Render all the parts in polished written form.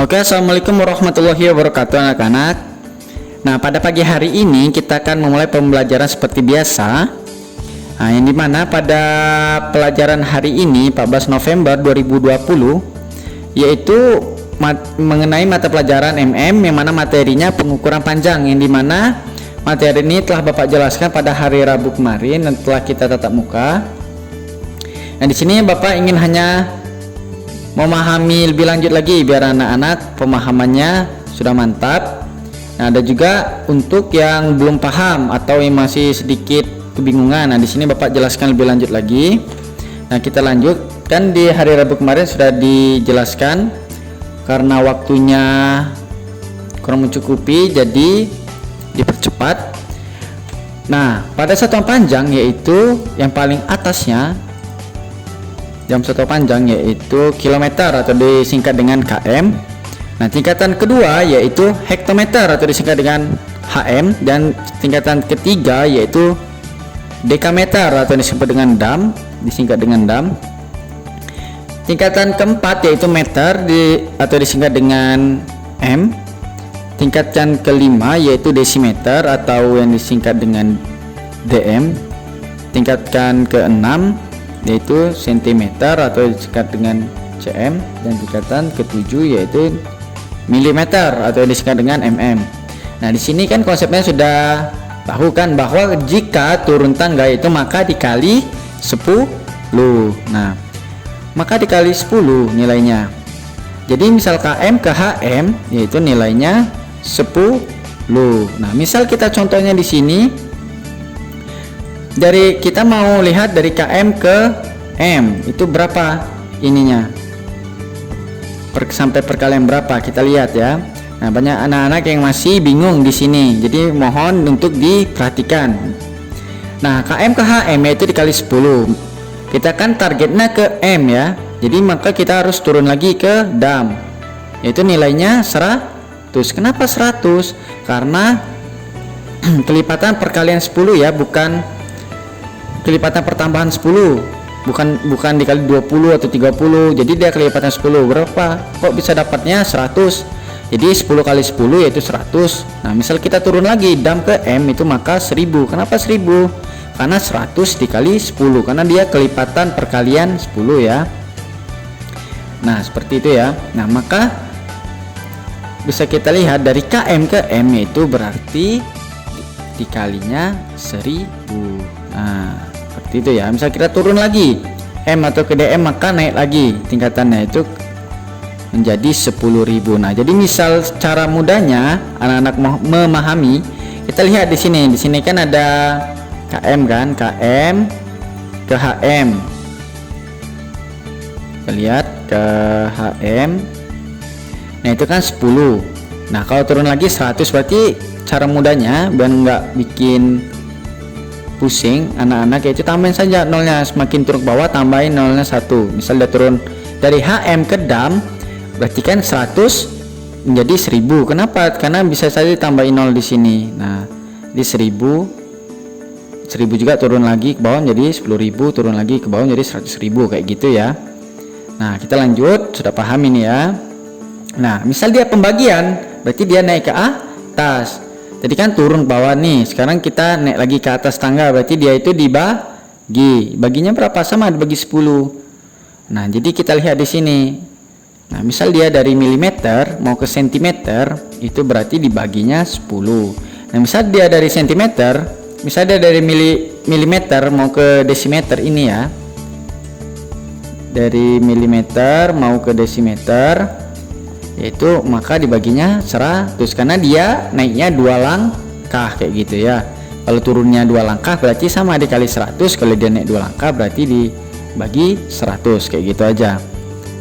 Oke, assalamualaikum warahmatullahi wabarakatuh anak-anak. Nah, pada pagi hari ini kita akan memulai pembelajaran seperti biasa. Nah, yang dimana pada pelajaran hari ini 14 November 2020 yaitu mengenai mata pelajaran MM, yang mana materinya pengukuran panjang, yang dimana materi ini telah Bapak jelaskan pada hari Rabu kemarin dan telah kita tatap muka. Nah, di sini Bapak ingin hanya memahami lebih lanjut lagi biar anak-anak pemahamannya sudah mantap. Nah, ada juga untuk yang belum paham atau yang masih sedikit kebingungan. Nah, di sini Bapak jelaskan lebih lanjut lagi. Nah, kita lanjut. Kan di hari Rabu kemarin sudah dijelaskan, karena waktunya kurang mencukupi jadi dipercepat. Nah, pada satuan panjang yaitu yang paling atasnya jam satuan panjang yaitu kilometer atau disingkat dengan km. Nah, tingkatan kedua yaitu hektometer atau disingkat dengan hm, dan tingkatan ketiga yaitu dekameter atau disingkat dengan dam. Tingkatan keempat yaitu meter atau disingkat dengan m. Tingkatan kelima yaitu desimeter atau yang disingkat dengan dm. Tingkatan keenam yaitu sentimeter atau disingkat dengan cm, dan tingkatan ketujuh yaitu milimeter atau disingkat dengan mm. Nah, di sini kan konsepnya sudah tahu kan, bahwa jika turun tangga itu maka dikali 10. Nah, maka dikali 10 nilainya. Jadi misal km ke hm yaitu nilainya 10. Nah, misal kita contohnya di sini, dari kita mau lihat dari km ke m itu berapa ininya, sampai perkalian berapa, kita lihat ya. Nah, banyak anak-anak yang masih bingung di sini, jadi mohon untuk diperhatikan. Nah, km ke hm itu dikali 10. Kita kan targetnya ke m ya, jadi maka kita harus turun lagi ke dam, yaitu nilainya 100. Kenapa 100? Karena kelipatan perkalian 10 ya, bukan kelipatan pertambahan 10, bukan dikali 20 atau 30. Jadi dia kelipatan 10. Berapa? Kok bisa dapatnya 100? Jadi 10 kali 10 yaitu 100. Nah, misal kita turun lagi dam ke m itu maka 1000. Kenapa 1000? Karena 100 dikali 10, karena dia kelipatan perkalian 10 ya. Nah, seperti itu ya. Nah, maka bisa kita lihat dari km ke m itu berarti dikalinya 1000. Nah, seperti itu ya. Misal kita turun lagi m atau ke dm, maka naik lagi tingkatannya itu menjadi 10.000. Nah, jadi misal cara mudahnya anak-anak memahami, kita lihat di sini. Di sini kan ada km kan, km ke hm. Kita lihat ke hm. Nah, itu kan 10. Nah, kalau turun lagi 100, berarti cara mudahnya biar nggak bikin pusing anak-anak yaitu tambahin saja nolnya, semakin turun ke bawah tambahin nolnya 1. Misal dia turun dari hm ke dam, berarti kan 100 menjadi 1000. Kenapa? Karena bisa saja tambahin nol di sini. Nah, di 1000 juga turun lagi ke bawah jadi 10.000, turun lagi ke bawah jadi 100.000, kayak gitu ya. Nah, kita lanjut, sudah paham ini ya. Nah, misal dia pembagian, berarti dia naik ke atas. Tadi kan turun ke bawah nih, sekarang kita naik lagi ke atas tangga, berarti dia itu dibagi. Baginya berapa? Sama, dibagi 10. Nah, jadi kita lihat di sini. Nah, misal dia dari milimeter mau ke sentimeter, itu berarti dibaginya 10. Nah, misal dia dari sentimeter, misal dia dari milimeter mau ke desimeter ini ya. Dari milimeter mau ke desimeter, yaitu maka dibaginya 100, karena dia naiknya 2 langkah kayak gitu ya. Kalau turunnya 2 langkah berarti sama dikali 100, kalau dia naik 2 langkah berarti dibagi 100, kayak gitu aja.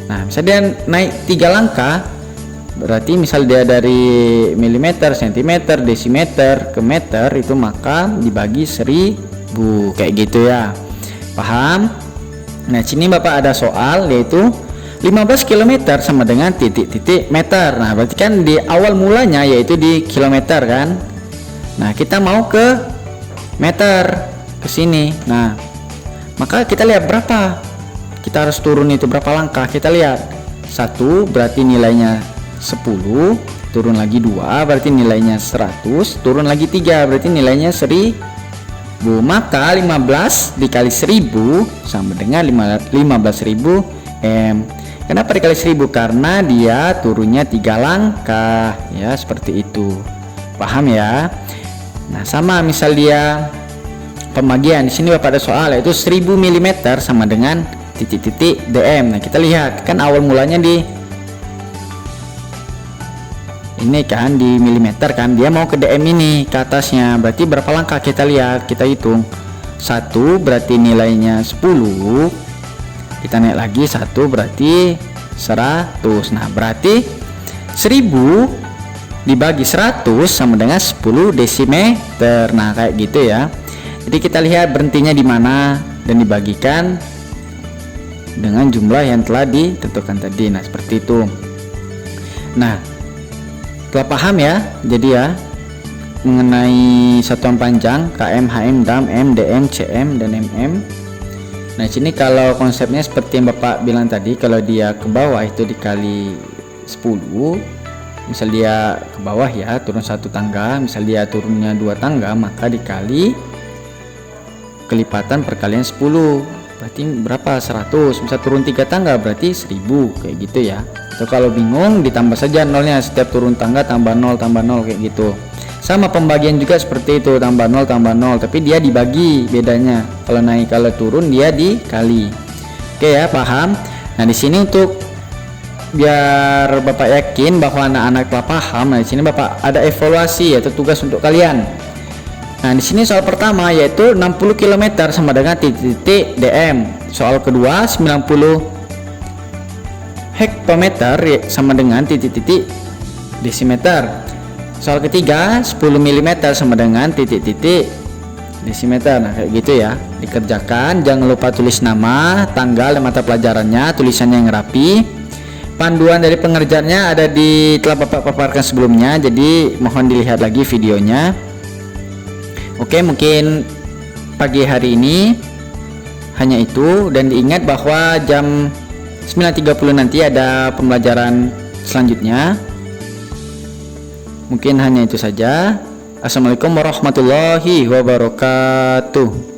Nah, misal dia naik 3 langkah, berarti misal dia dari milimeter, sentimeter, desimeter ke meter, itu maka dibagi 1000, kayak gitu ya. Paham? Nah, sini Bapak ada soal yaitu 15 km sama dengan titik-titik meter. Nah, berarti kan di awal mulanya yaitu di kilometer kan. Nah, kita mau ke meter ke sini. Nah, maka kita lihat berapa kita harus turun itu, berapa langkah. Kita lihat 1 berarti nilainya 10, turun lagi 2 berarti nilainya 100, turun lagi 3 berarti nilainya 1000. Maka 15 dikali 1000 sama dengan 15.000 M. Kenapa dikali 1000? Karena dia turunnya 3 langkah ya, seperti itu. Paham ya? Nah, sama misal dia pembagian di sini Bapak ada soal yaitu 1000 mm sama dengan titik-titik dm. Nah, kita lihat kan awal mulanya di ini kan di milimeter kan, dia mau ke dm ini ke atasnya, berarti berapa langkah? Kita lihat, kita hitung. 1 berarti nilainya 10, kita naik lagi 1 berarti 100. Nah, berarti 1000 dibagi 100 sama dengan 10 desimeter. Nah, kayak gitu ya. Jadi kita lihat berhentinya di mana dan dibagikan dengan jumlah yang telah ditentukan tadi. Nah, seperti itu. Nah, telah paham ya? Jadi ya mengenai satuan panjang km, hm, dam, m, dm, cm dan mm. Nah, sini kalau konsepnya seperti yang Bapak bilang tadi, kalau dia ke bawah itu dikali 10. Misal dia ke bawah ya, turun 1 tangga, misal dia turunnya 2 tangga, maka dikali kelipatan perkalian 10 berarti berapa? 100. Misal turun 3 tangga berarti 1000, kayak gitu ya. Atau kalau bingung ditambah saja nolnya, setiap turun tangga tambah 0 kayak gitu. Sama pembagian juga seperti itu, tambah 0 tapi dia dibagi bedanya. Kalau naik kalau turun dia dikali. Oke ya, paham? Nah, di sini untuk biar Bapak yakin bahwa anak-anak telah paham, nah di sini Bapak ada evaluasi atau tugas untuk kalian. Nah, di sini soal pertama yaitu 60 km sama dengan titik-titik dm. Soal kedua 90 hektometer sama dengan titik-titik desimeter. Soal ketiga 10 mm sama dengan titik-titik desimeter. Nah, kayak gitu ya. Dikerjakan, jangan lupa tulis nama, tanggal dan mata pelajarannya, tulisannya yang rapi. Panduan dari pengerjaannya ada telah Bapak paparkan sebelumnya, jadi mohon dilihat lagi videonya. Oke, mungkin pagi hari ini hanya itu, dan diingat bahwa jam 9.30 nanti ada pembelajaran selanjutnya. Mungkin hanya itu saja. Assalamualaikum warahmatullahi wabarakatuh.